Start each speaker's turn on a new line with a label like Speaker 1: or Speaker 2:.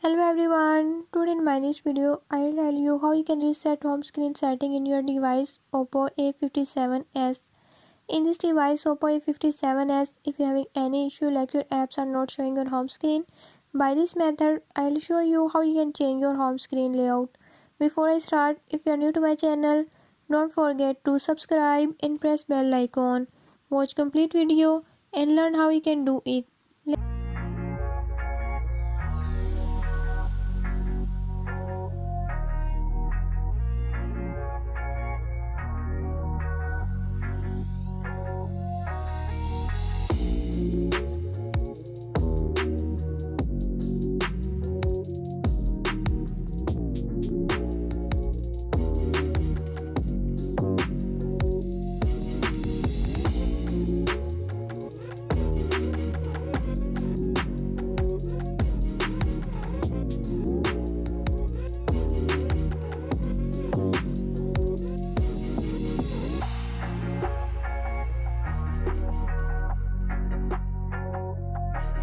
Speaker 1: Hello everyone, today in my this video I will tell you how you can reset home screen setting in your device Oppo A57s. In this device Oppo A57s, if you are having any issue like your apps are not showing your home screen, by this method I will show you how you can change your home screen layout. Before I start, if you are new to my channel, don't forget to subscribe and press bell icon. Watch complete video and learn how you can do it.